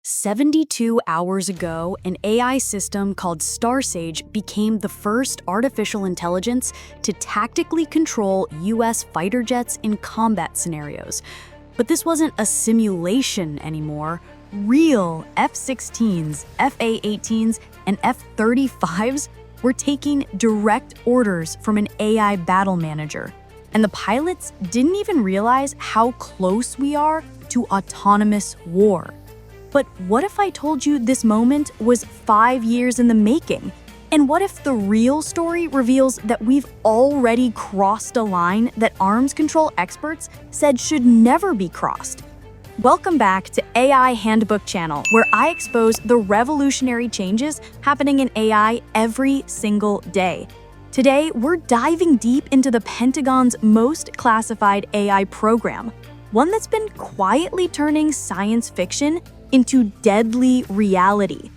72 hours ago, an AI system called Starsage became the first artificial intelligence to tactically control US fighter jets in combat scenarios. But this wasn't a simulation anymore. Real F-16s, F-A-18s, and F-35s were taking direct orders from an AI battle manager. And the pilots didn't even realize how close we are to autonomous war. But what if I told you this moment was 5 years in the making? And what if the real story reveals that we've already crossed a line that arms control experts said should never be crossed? Welcome back to AI Handbook channel, where I expose the revolutionary changes happening in AI every single day. Today, we're diving deep into the Pentagon's most classified AI program, one that's been quietly turning science fiction into deadly reality.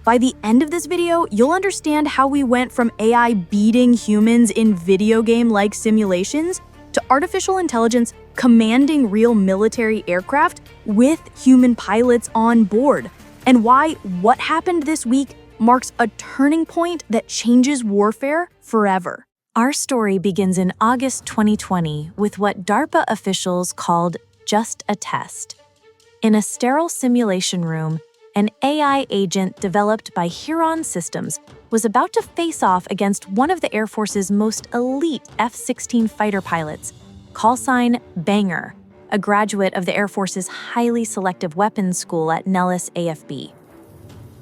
By the end of this video, you'll understand how we went from AI beating humans in video game-like simulations to artificial intelligence commanding real military aircraft with human pilots on board, and why what happened this week marks a turning point that changes warfare forever. Our story begins in August 2020 with what DARPA officials called just a test. In a sterile simulation room, an AI agent developed by Huron Systems was about to face off against one of the Air Force's most elite F-16 fighter pilots, callsign Banger, a graduate of the Air Force's highly selective weapons school at Nellis AFB.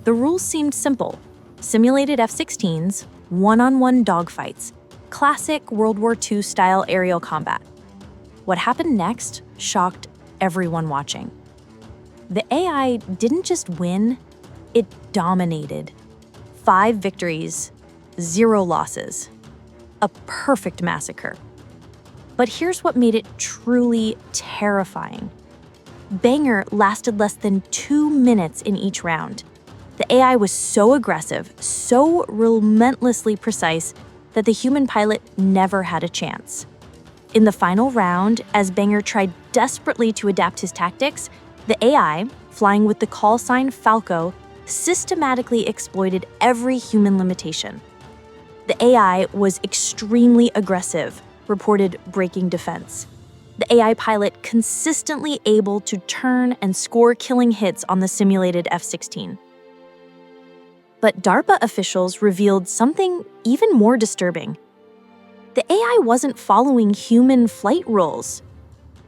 The rules seemed simple: simulated F-16s, one-on-one dogfights, classic World War II-style aerial combat. What happened next shocked everyone watching. The AI didn't just win, it dominated. 5 victories, 0 losses. A perfect massacre. But here's what made it truly terrifying. Banger lasted less than 2 minutes in each round. The AI was so aggressive, so relentlessly precise, that the human pilot never had a chance. In the final round, as Banger tried desperately to adapt his tactics, the AI, flying with the call sign Falco, systematically exploited every human limitation. The AI was extremely aggressive, reported breaking defense. The AI pilot consistently able to turn and score killing hits on the simulated F-16. But DARPA officials revealed something even more disturbing. The AI wasn't following human flight rules.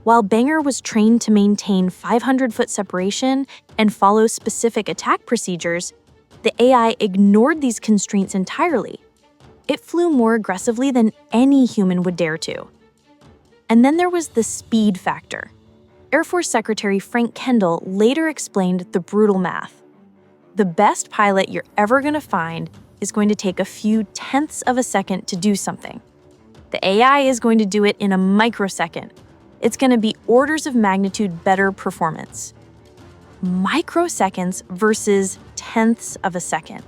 While Banger was trained to maintain 500-foot separation and follow specific attack procedures, the AI ignored these constraints entirely. It flew more aggressively than any human would dare to. And then there was the speed factor. Air Force Secretary Frank Kendall later explained the brutal math. The best pilot you're ever going to find is going to take a few tenths of a second to do something. The AI is going to do it in a microsecond. It's going to be orders of magnitude better performance. Microseconds versus tenths of a second.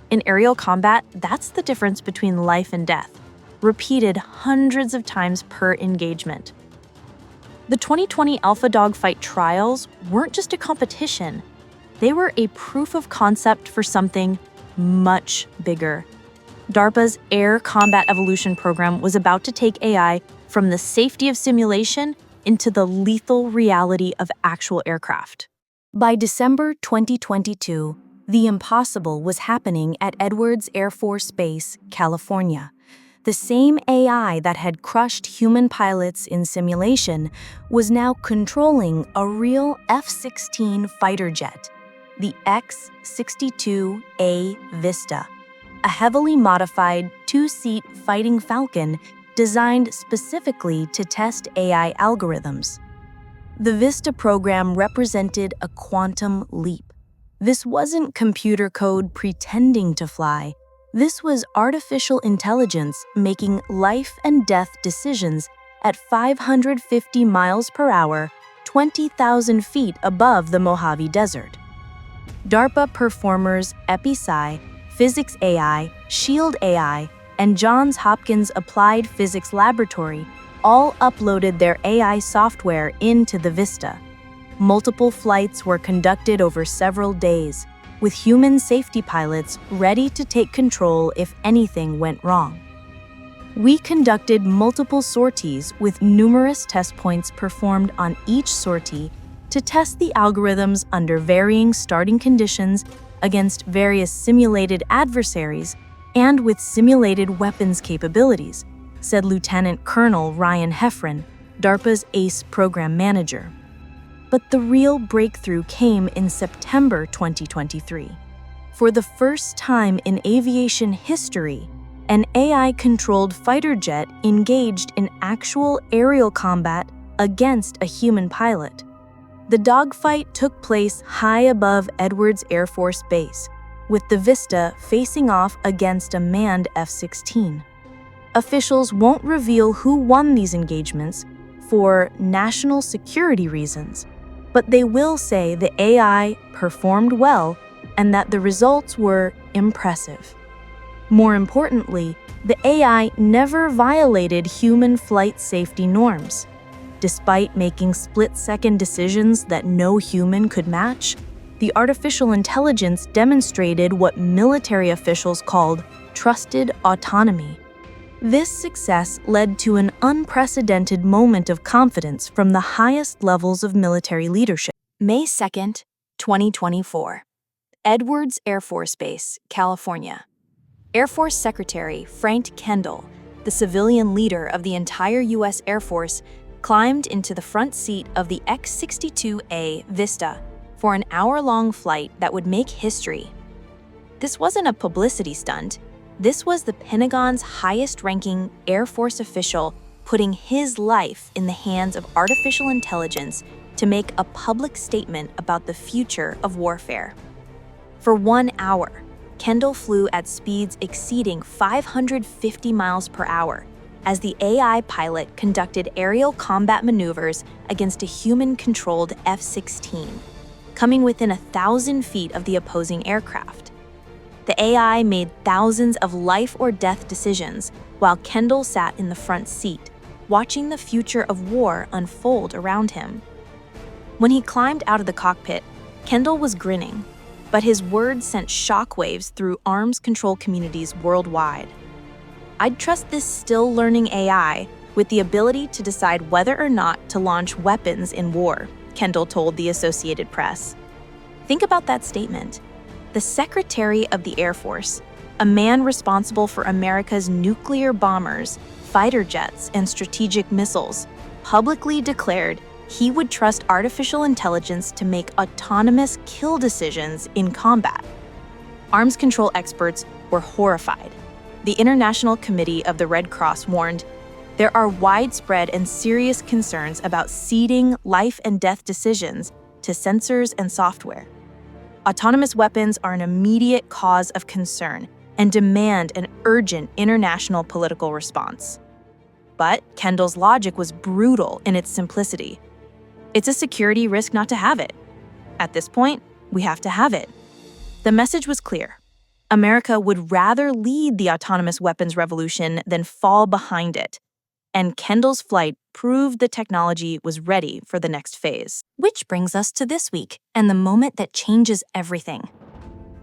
In aerial combat, that's the difference between life and death, repeated hundreds of times per engagement. The 2020 AlphaDogfight Trials weren't just a competition. They were a proof of concept for something much bigger. DARPA's Air Combat Evolution program was about to take AI from the safety of simulation into the lethal reality of actual aircraft. By December 2022, the impossible was happening at Edwards Air Force Base, California. The same AI that had crushed human pilots in simulation was now controlling a real F-16 fighter jet, the X-62 VISTA, a heavily modified 2-seat fighting Falcon designed specifically to test AI algorithms. The VISTA program represented a quantum leap. This wasn't computer code pretending to fly. This was artificial intelligence making life and death decisions at 550 miles per hour, 20,000 feet above the Mojave Desert. DARPA performers EpiSci, Physics AI, Shield AI, and Johns Hopkins Applied Physics Laboratory all uploaded their AI software into the VISTA. Multiple flights were conducted over several days, with human safety pilots ready to take control if anything went wrong. We conducted multiple sorties with numerous test points performed on each sortie to test the algorithms under varying starting conditions against various simulated adversaries and with simulated weapons capabilities, said Lieutenant Colonel Ryan Heffron, DARPA's ACE program manager. But the real breakthrough came in September 2023. For the first time in aviation history, an AI-controlled fighter jet engaged in actual aerial combat against a human pilot. The dogfight took place high above Edwards Air Force Base, with the VISTA facing off against a manned F-16. Officials won't reveal who won these engagements for national security reasons, but they will say the AI performed well and that the results were impressive. More importantly, the AI never violated human flight safety norms. Despite making split-second decisions that no human could match, the artificial intelligence demonstrated what military officials called trusted autonomy. This success led to an unprecedented moment of confidence from the highest levels of military leadership. May 2nd, 2024. Edwards Air Force Base, California. Air Force Secretary Frank Kendall, the civilian leader of the entire U.S. Air Force, climbed into the front seat of the X-62 VISTA for an hour-long flight that would make history. This wasn't a publicity stunt. This was the Pentagon's highest-ranking Air Force official putting his life in the hands of artificial intelligence to make a public statement about the future of warfare. For 1 hour, Kendall flew at speeds exceeding 550 miles per hour as the AI pilot conducted aerial combat maneuvers against a human-controlled F-16, coming within 1,000 feet of the opposing aircraft. The AI made thousands of life-or-death decisions while Kendall sat in the front seat, watching the future of war unfold around him. When he climbed out of the cockpit, Kendall was grinning, but his words sent shockwaves through arms control communities worldwide. "I'd trust this still-learning AI with the ability to decide whether or not to launch weapons in war," Kendall told the Associated Press. Think about that statement. The Secretary of the Air Force, a man responsible for America's nuclear bombers, fighter jets, and strategic missiles, publicly declared he would trust artificial intelligence to make autonomous kill decisions in combat. Arms control experts were horrified. The International Committee of the Red Cross warned, "There are widespread and serious concerns about ceding life and death decisions to sensors and software. Autonomous weapons are an immediate cause of concern and demand an urgent international political response." But Kendall's logic was brutal in its simplicity. It's a security risk not to have it. At this point, we have to have it. The message was clear. America would rather lead the autonomous weapons revolution than fall behind it. And Kendall's flight proved the technology was ready for the next phase. Which brings us to this week and the moment that changes everything.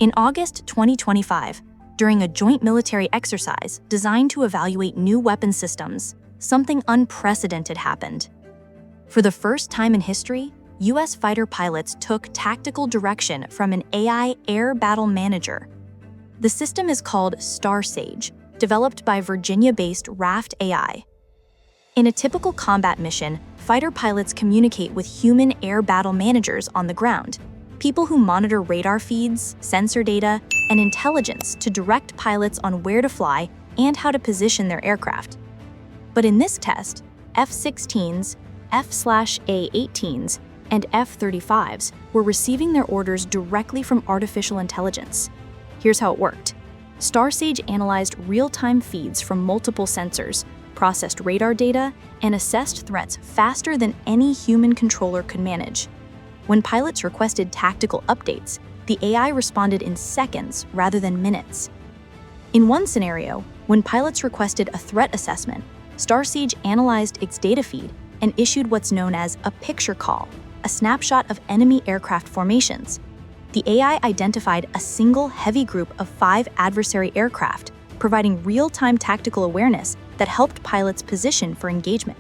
In August 2025, during a joint military exercise designed to evaluate new weapon systems, something unprecedented happened. For the first time in history, U.S. fighter pilots took tactical direction from an AI air battle manager. The system is called Starsage, developed by Virginia-based Raft AI. In a typical combat mission, fighter pilots communicate with human air battle managers on the ground, people who monitor radar feeds, sensor data, and intelligence to direct pilots on where to fly and how to position their aircraft. But in this test, F-16s, F/A-18s, and F-35s were receiving their orders directly from artificial intelligence. Here's how it worked. Starsage analyzed real-time feeds from multiple sensors, processed radar data, and assessed threats faster than any human controller could manage. When pilots requested tactical updates, the AI responded in seconds rather than minutes. In one scenario, when pilots requested a threat assessment, Starsage analyzed its data feed and issued what's known as a picture call, a snapshot of enemy aircraft formations. The AI identified a single heavy group of 5 adversary aircraft, providing real-time tactical awareness that helped pilots position for engagement.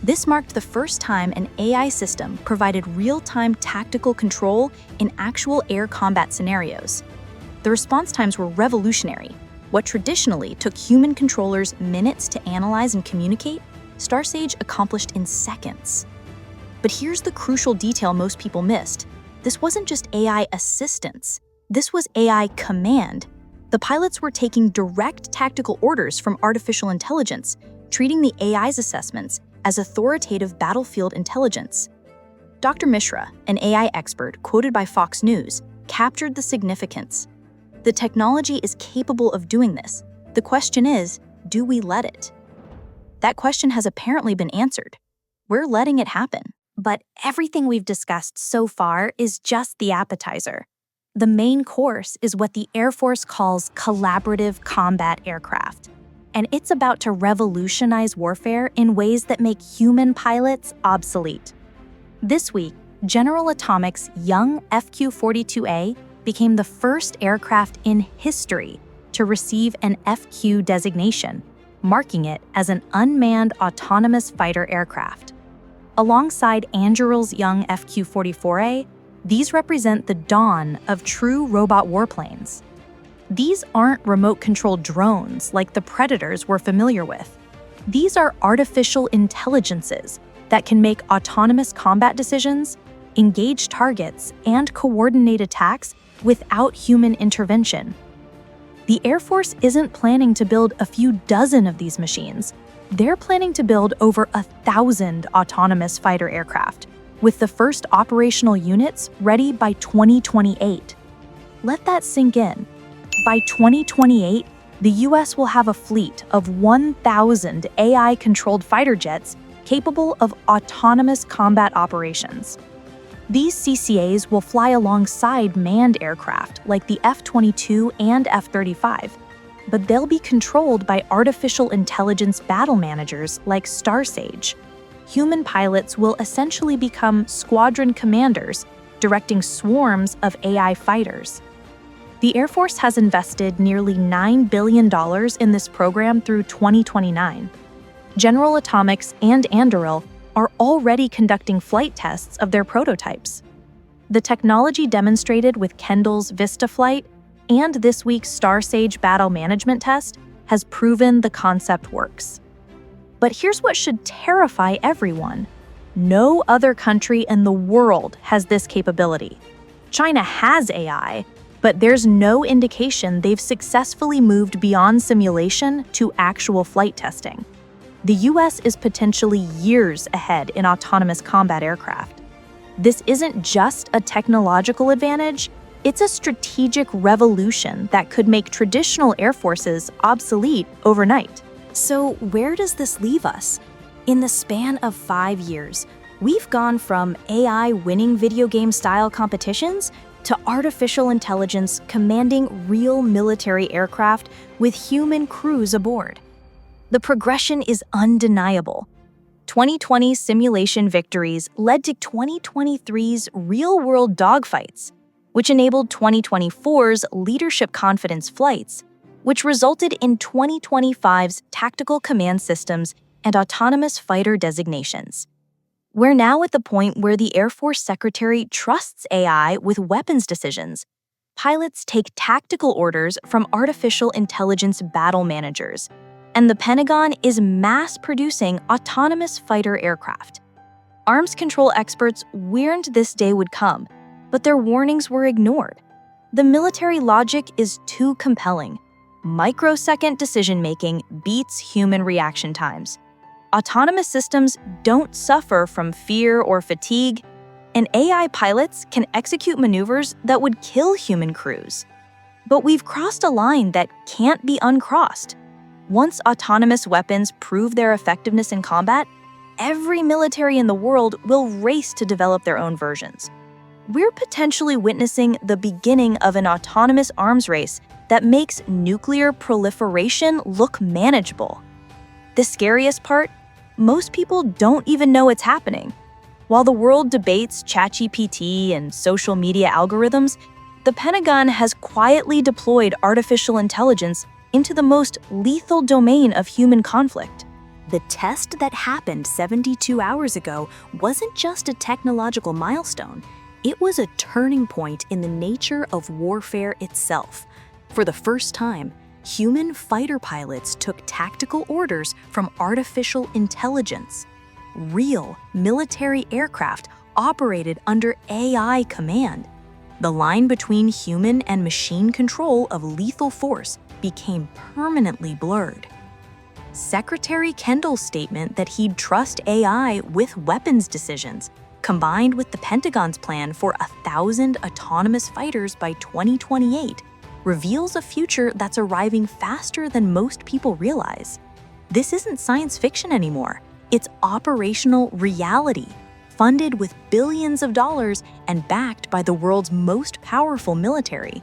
This marked the first time an AI system provided real-time tactical control in actual air combat scenarios. The response times were revolutionary. What traditionally took human controllers minutes to analyze and communicate, Starsage accomplished in seconds. But here's the crucial detail most people missed. This wasn't just AI assistance. This was AI command. The pilots were taking direct tactical orders from artificial intelligence, treating the AI's assessments as authoritative battlefield intelligence. Dr. Mishra, an AI expert quoted by Fox News, captured the significance. The technology is capable of doing this. The question is, do we let it? That question has apparently been answered. We're letting it happen. But everything we've discussed so far is just the appetizer. The main course is what the Air Force calls collaborative combat aircraft. And it's about to revolutionize warfare in ways that make human pilots obsolete. This week, General Atomics' young FQ-42A became the first aircraft in history to receive an FQ designation, marking it as an unmanned autonomous fighter aircraft. Alongside Anduril's young FQ-44A, these represent the dawn of true robot warplanes. These aren't remote-controlled drones like the Predators we're familiar with. These are artificial intelligences that can make autonomous combat decisions, engage targets, and coordinate attacks without human intervention. The Air Force isn't planning to build a few dozen of these machines. They're planning to build over 1,000 autonomous fighter aircraft, with the first operational units ready by 2028. Let that sink in. By 2028, the US will have a fleet of 1,000 AI-controlled fighter jets capable of autonomous combat operations. These CCAs will fly alongside manned aircraft like the F-22 and F-35, but they'll be controlled by artificial intelligence battle managers like Starsage. Human pilots will essentially become squadron commanders, directing swarms of AI fighters. The Air Force has invested nearly $9 billion in this program through 2029. General Atomics and Anduril are already conducting flight tests of their prototypes. The technology demonstrated with Kendall's VISTA flight and this week's Starsage battle management test has proven the concept works. But here's what should terrify everyone. No other country in the world has this capability. China has AI, but there's no indication they've successfully moved beyond simulation to actual flight testing. The US is potentially years ahead in autonomous combat aircraft. This isn't just a technological advantage, it's a strategic revolution that could make traditional air forces obsolete overnight. So where does this leave us? In the span of 5 years, we've gone from AI winning video game-style competitions to artificial intelligence commanding real military aircraft with human crews aboard. The progression is undeniable. 2020's simulation victories led to 2023's real-world dogfights, which enabled 2024's leadership confidence flights, which resulted in 2025's tactical command systems and autonomous fighter designations. We're now at the point where the Air Force Secretary trusts AI with weapons decisions. Pilots take tactical orders from artificial intelligence battle managers, and the Pentagon is mass-producing autonomous fighter aircraft. Arms control experts warned this day would come, but their warnings were ignored. The military logic is too compelling. Microsecond decision-making beats human reaction times. Autonomous systems don't suffer from fear or fatigue, and AI pilots can execute maneuvers that would kill human crews. But we've crossed a line that can't be uncrossed. Once autonomous weapons prove their effectiveness in combat, every military in the world will race to develop their own versions. We're potentially witnessing the beginning of an autonomous arms race that makes nuclear proliferation look manageable. The scariest part? Most people don't even know it's happening. While the world debates ChatGPT and social media algorithms, the Pentagon has quietly deployed artificial intelligence into the most lethal domain of human conflict. The test that happened 72 hours ago wasn't just a technological milestone, it was a turning point in the nature of warfare itself. For the first time, human fighter pilots took tactical orders from artificial intelligence. Real military aircraft operated under AI command. The line between human and machine control of lethal force became permanently blurred. Secretary Kendall's statement that he'd trust AI with weapons decisions, combined with the Pentagon's plan for 1,000 autonomous fighters by 2028, reveals a future that's arriving faster than most people realize. This isn't science fiction anymore. It's operational reality, funded with billions of dollars and backed by the world's most powerful military.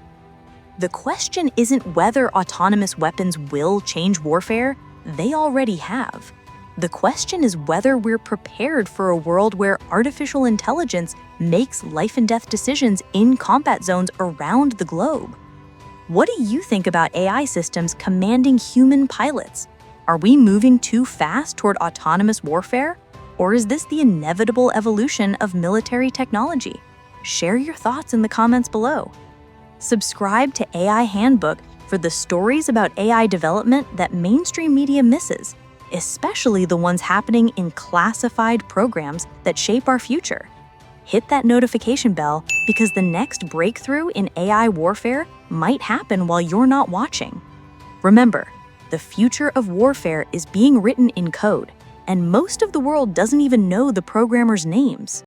The question isn't whether autonomous weapons will change warfare. They already have. The question is whether we're prepared for a world where artificial intelligence makes life and death decisions in combat zones around the globe. What do you think about AI systems commanding human pilots? Are we moving too fast toward autonomous warfare? Or is this the inevitable evolution of military technology? Share your thoughts in the comments below. Subscribe to AI Handbook for the stories about AI development that mainstream media misses, especially the ones happening in classified programs that shape our future. Hit that notification bell because the next breakthrough in AI warfare might happen while you're not watching. Remember, the future of warfare is being written in code, and most of the world doesn't even know the programmers' names.